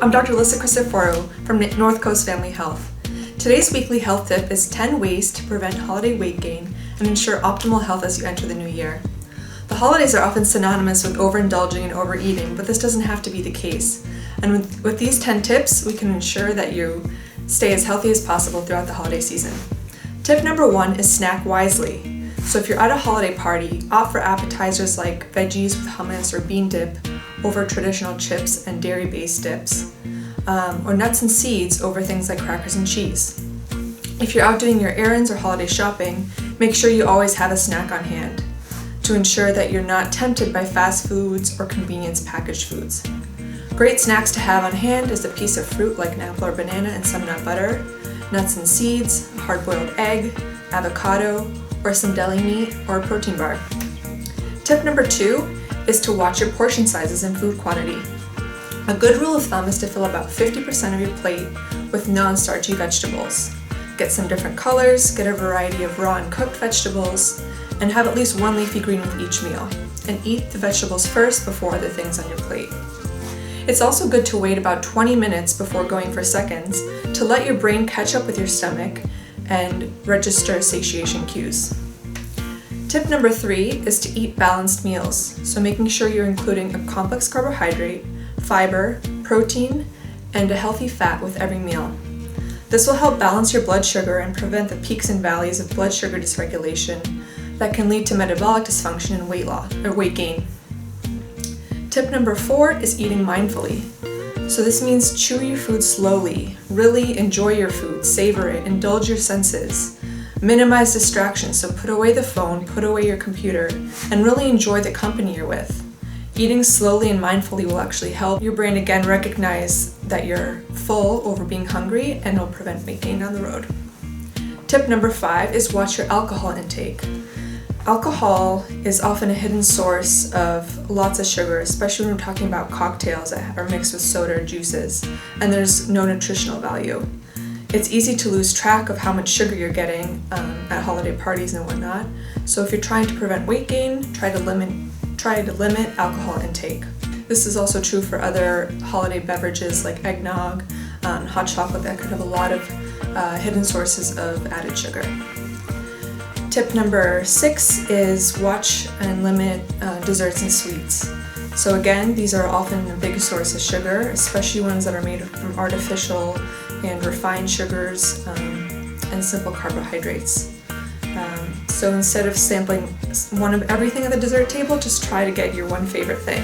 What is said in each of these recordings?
I'm Dr. Alyssa Christoforo from North Coast Family Health. Today's weekly health tip is 10 ways to prevent holiday weight gain and ensure optimal health as you enter the new year. The holidays are often synonymous with overindulging and overeating, but this doesn't have to be the case. And with these 10 tips, we can ensure that you stay as healthy as possible throughout the holiday season. Tip number 1 is snack wisely. So if you're at a holiday party, opt for appetizers like veggies with hummus or bean dip over traditional chips and dairy-based dips, or nuts and seeds over things like crackers and cheese. If you're out doing your errands or holiday shopping, make sure you always have a snack on hand to ensure that you're not tempted by fast foods or convenience packaged foods. Great snacks to have on hand is a piece of fruit like an apple or banana and some nut butter, nuts and seeds, a hard-boiled egg, avocado, or some deli meat or a protein bar. Tip number 2 is to watch your portion sizes and food quantity. A good rule of thumb is to fill about 50% of your plate with non-starchy vegetables. Get some different colors, get a variety of raw and cooked vegetables, and have at least one leafy green with each meal. And eat the vegetables first before other things on your plate. It's also good to wait about 20 minutes before going for seconds to let your brain catch up with your stomach and register satiation cues. Tip number 3 is to eat balanced meals, so making sure you're including a complex carbohydrate, fiber, protein, and a healthy fat with every meal. This will help balance your blood sugar and prevent the peaks and valleys of blood sugar dysregulation that can lead to metabolic dysfunction and weight loss or weight gain. Tip number 4 is eating mindfully. So this means chew your food slowly, really enjoy your food, savor it, indulge your senses. Minimize distractions, so put away the phone, put away your computer, and really enjoy the company you're with. Eating slowly and mindfully will actually help your brain again recognize that you're full over being hungry, and will prevent weight gain down the road. Tip number 5 is watch your alcohol intake. Alcohol is often a hidden source of lots of sugar, especially when we're talking about cocktails that are mixed with soda or juices, and there's no nutritional value. It's easy to lose track of how much sugar you're getting at holiday parties and whatnot. So if you're trying to prevent weight gain, try to limit alcohol intake. This is also true for other holiday beverages like eggnog, hot chocolate that could have a lot of hidden sources of added sugar. Tip number 6 is watch and limit desserts and sweets. So again, these are often a big source of sugar, especially ones that are made from artificial and refined sugars and simple carbohydrates. So instead of sampling one of everything at the dessert table, just try to get your one favorite thing.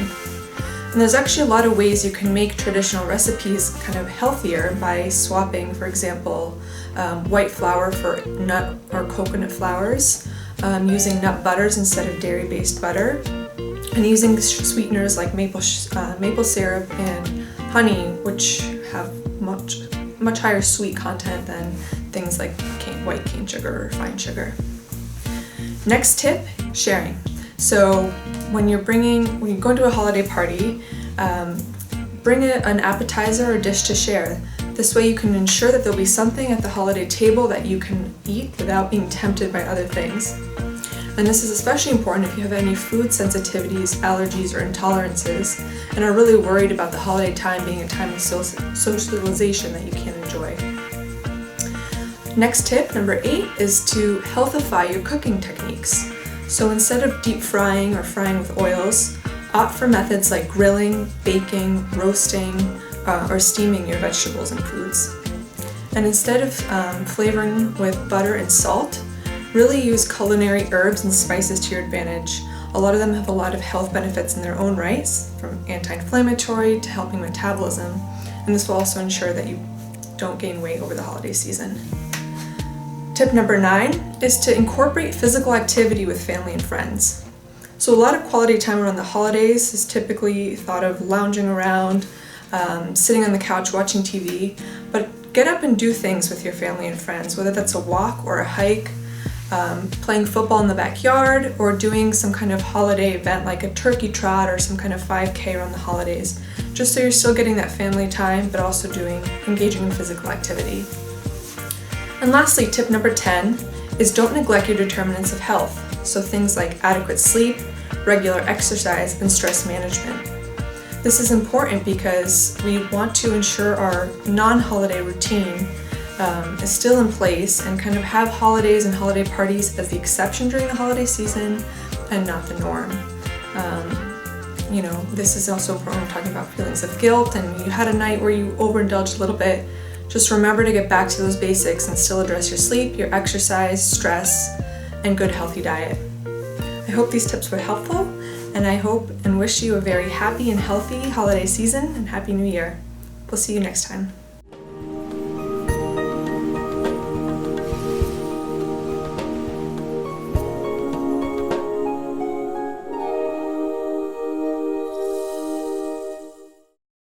And there's actually a lot of ways you can make traditional recipes kind of healthier by swapping, for example, white flour for nut or coconut flours, using nut butters instead of dairy-based butter, and using sweeteners like maple syrup and honey, which have much higher sweet content than things like white cane sugar or refined sugar. Next tip, sharing. So when you're going to a holiday party, bring an appetizer or dish to share. This way you can ensure that there'll be something at the holiday table that you can eat without being tempted by other things. And this is especially important if you have any food sensitivities, allergies, or intolerances, and are really worried about the holiday time being a time of socialization that you can enjoy. Next tip, number 8, is to healthify your cooking techniques. So instead of deep frying or frying with oils, opt for methods like grilling, baking, roasting, or steaming your vegetables and foods. And instead of flavoring with butter and salt, really use culinary herbs and spices to your advantage. A lot of them have a lot of health benefits in their own rights, from anti-inflammatory to helping metabolism, and this will also ensure that you don't gain weight over the holiday season. Tip number 9 is to incorporate physical activity with family and friends. So a lot of quality time around the holidays is typically thought of lounging around, sitting on the couch watching TV, but get up and do things with your family and friends, whether that's a walk or a hike, playing football in the backyard, or doing some kind of holiday event like a turkey trot or some kind of 5K around the holidays, just so you're still getting that family time but also engaging in physical activity. And lastly, tip number 10 is don't neglect your determinants of health, so things like adequate sleep, regular exercise, and stress management. This is important because we want to ensure our non-holiday routine is still in place and kind of have holidays and holiday parties as the exception during the holiday season and not the norm. This is also important when we're talking about feelings of guilt and you had a night where you overindulged a little bit. Just remember to get back to those basics and still address your sleep, your exercise, stress, and good healthy diet. I hope these tips were helpful, and I hope and wish you a very happy and healthy holiday season and Happy New Year. We'll see you next time.